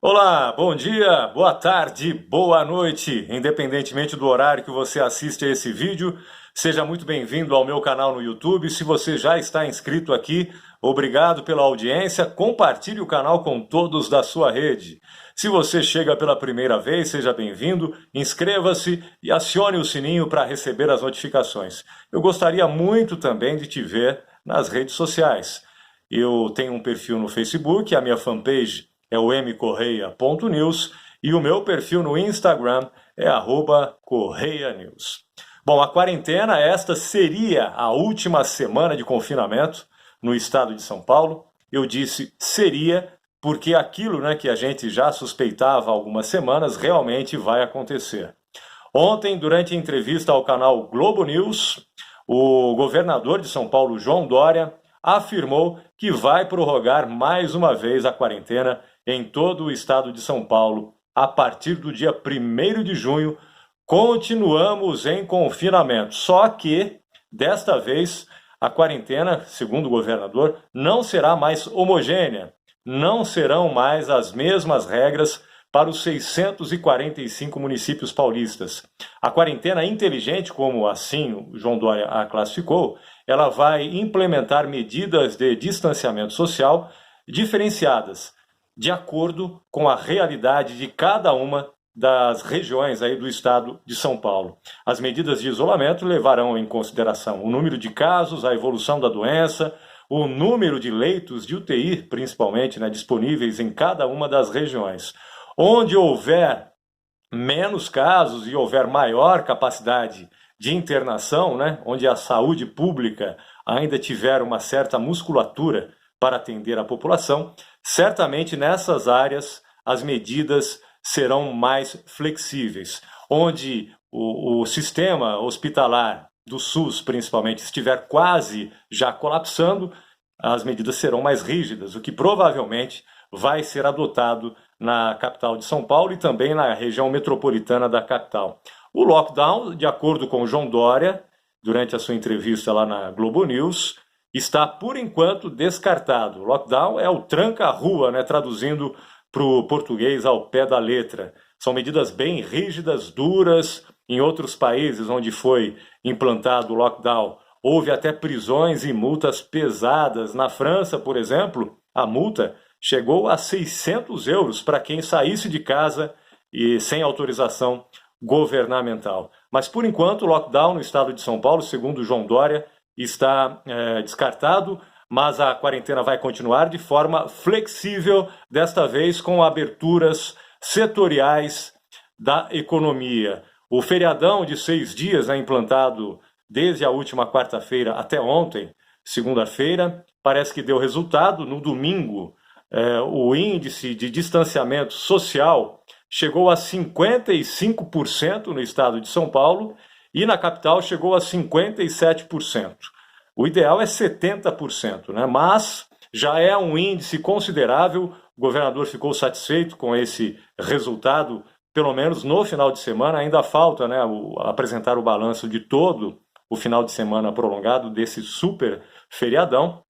Olá, bom dia, boa tarde, boa noite, independentemente do horário que você assiste a esse vídeo, seja muito bem-vindo ao meu canal no YouTube. Se você já está inscrito aqui, obrigado pela audiência, compartilhe o canal com todos da sua rede. Se você chega pela primeira vez, seja bem-vindo, inscreva-se e acione o sininho para receber as notificações. Eu gostaria muito também de te ver nas redes sociais. Eu tenho um perfil no Facebook, a minha fanpage é o mcorreia.news e o meu perfil no Instagram é @correianews. Bom, a quarentena, esta seria a última semana de confinamento no estado de São Paulo. Eu disse seria porque aquilo, que a gente já suspeitava há algumas semanas realmente vai acontecer. Ontem, durante a entrevista ao canal Globo News, o governador de São Paulo, João Dória, afirmou que vai prorrogar mais uma vez a quarentena em todo o estado de São Paulo. A partir do dia 1º de junho, continuamos em confinamento. Só que, desta vez, a quarentena, segundo o governador, não será mais homogênea. Não serão mais as mesmas regras para os 645 municípios paulistas. A quarentena inteligente, como assim o João Dória a classificou, ela vai implementar medidas de distanciamento social diferenciadas, de acordo com a realidade de cada uma das regiões aí do estado de São Paulo. As medidas de isolamento levarão em consideração o número de casos, a evolução da doença, o número de leitos de UTI, principalmente, disponíveis em cada uma das regiões. Onde houver menos casos e houver maior capacidade de internação, onde a saúde pública ainda tiver uma certa musculatura para atender a população, certamente nessas áreas as medidas serão mais flexíveis. Onde o sistema hospitalar do SUS, principalmente, estiver quase já colapsando, as medidas serão mais rígidas, o que provavelmente vai ser adotado na capital de São Paulo e também na região metropolitana da capital. O lockdown, de acordo com o João Dória, durante a sua entrevista lá na Globo News, está, por enquanto, descartado. O lockdown é o tranca-rua, traduzindo para o português ao pé da letra. São medidas bem rígidas, duras. Em outros países onde foi implantado o lockdown, houve até prisões e multas pesadas. Na França, por exemplo, a multa chegou a 600 euros para quem saísse de casa e sem autorização governamental. Mas, por enquanto, o lockdown no estado de São Paulo, segundo João Dória, está descartado, mas a quarentena vai continuar de forma flexível, desta vez com aberturas setoriais da economia. O feriadão de 6 dias, implantado desde a última quarta-feira até ontem, segunda-feira, parece que deu resultado. No domingo, o índice de distanciamento social chegou a 55% no estado de São Paulo e na capital chegou a 57%. O ideal é 70%, mas já é um índice considerável. O governador ficou satisfeito com esse resultado, pelo menos no final de semana. Ainda falta apresentar o balanço de todo o final de semana prolongado desse super feriadão,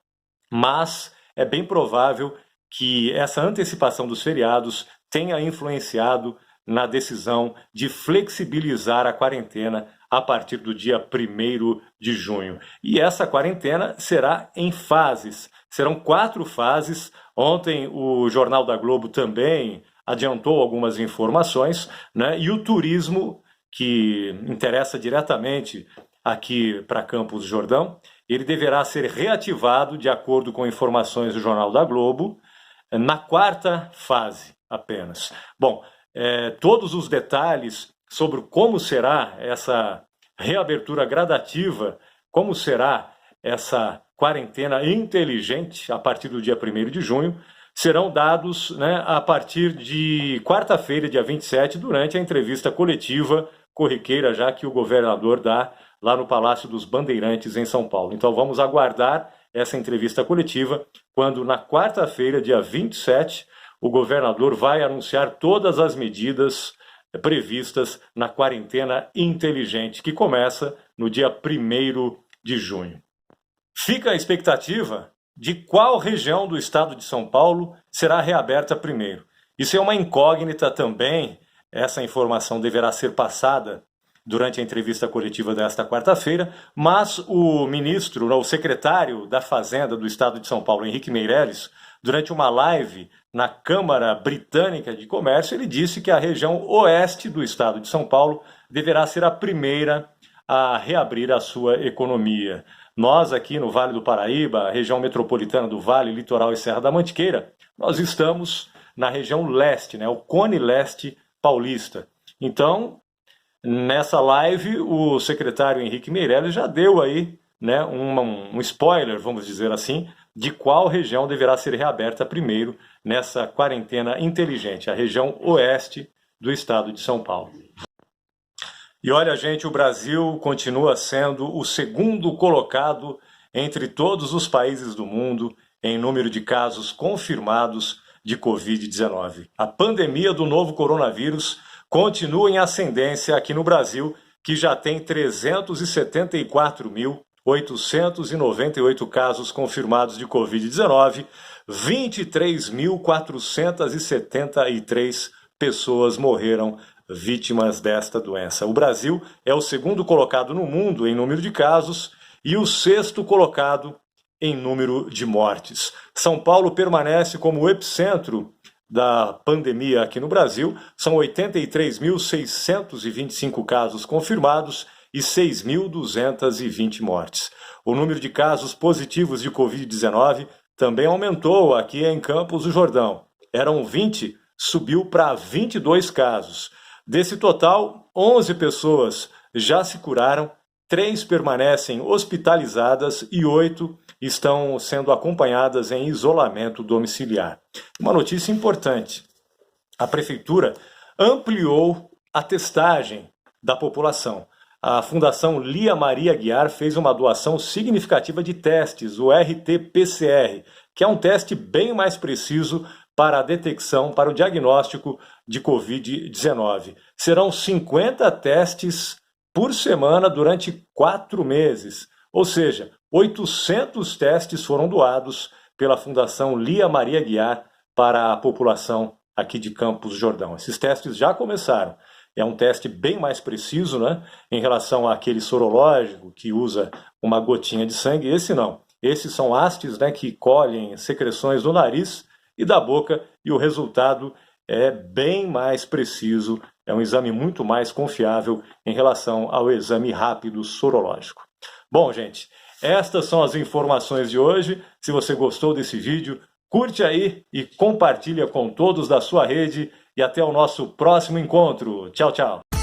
mas é bem provável que essa antecipação dos feriados tenha influenciado na decisão de flexibilizar a quarentena a partir do dia 1º de junho. E essa quarentena será em fases, serão 4 fases. Ontem o Jornal da Globo também adiantou algumas informações, e o turismo, que interessa diretamente aqui para Campos do Jordão, ele deverá ser reativado, de acordo com informações do Jornal da Globo, na 4ª fase apenas. Bom, todos os detalhes sobre como será essa reabertura gradativa, como será essa quarentena inteligente a partir do dia 1º de junho, serão dados a partir de quarta-feira, dia 27, durante a entrevista coletiva corriqueira já que o governador dá lá no Palácio dos Bandeirantes, em São Paulo. Então vamos aguardar essa entrevista coletiva, quando na quarta-feira, dia 27, o governador vai anunciar todas as medidas previstas na quarentena inteligente, que começa no dia 1º de junho. Fica a expectativa de qual região do estado de São Paulo será reaberta primeiro. Isso é uma incógnita também. Essa informação deverá ser passada durante a entrevista coletiva desta quarta-feira, mas o ministro, o secretário da Fazenda do Estado de São Paulo, Henrique Meirelles, durante uma live na Câmara Britânica de Comércio, ele disse que a região oeste do Estado de São Paulo deverá ser a primeira a reabrir a sua economia. Nós aqui no Vale do Paraíba, a região metropolitana do Vale, Litoral e Serra da Mantiqueira, nós estamos na região leste, o Cone Leste paulista. Então, nessa live, o secretário Henrique Meirelles já deu aí um spoiler, vamos dizer assim, de qual região deverá ser reaberta primeiro nessa quarentena inteligente, a região oeste do estado de São Paulo. E olha, gente, o Brasil continua sendo o segundo colocado entre todos os países do mundo em número de casos confirmados de Covid-19. A pandemia do novo coronavírus continua em ascendência aqui no Brasil, que já tem 374.898 casos confirmados de Covid-19, 23.473 pessoas morreram vítimas desta doença. O Brasil é o segundo colocado no mundo em número de casos e o sexto colocado em número de mortes. São Paulo permanece como o epicentro da pandemia aqui no Brasil. São 83.625 casos confirmados e 6.220 mortes. O número de casos positivos de Covid-19 também aumentou aqui em Campos do Jordão. Eram 20, subiu para 22 casos. Desse total, 11 pessoas já se curaram, 3 permanecem hospitalizadas e 8 estão sendo acompanhadas em isolamento domiciliar. Uma notícia importante: a Prefeitura ampliou a testagem da população. A Fundação Lia Maria Aguiar fez uma doação significativa de testes, o RT-PCR, que é um teste bem mais preciso para a detecção, para o diagnóstico de Covid-19. Serão 50 testes por semana durante 4 meses, ou seja, 800 testes foram doados pela Fundação Lia Maria Aguiar para a população aqui de Campos do Jordão. Esses testes já começaram. É um teste bem mais preciso, em relação àquele sorológico que usa uma gotinha de sangue. Esse não. Esses são hastes, que colhem secreções do nariz e da boca, e o resultado é bem mais preciso, é um exame muito mais confiável em relação ao exame rápido sorológico. Bom, gente, estas são as informações de hoje. Se você gostou desse vídeo, curte aí e compartilha com todos da sua rede, e até o nosso próximo encontro. Tchau, tchau!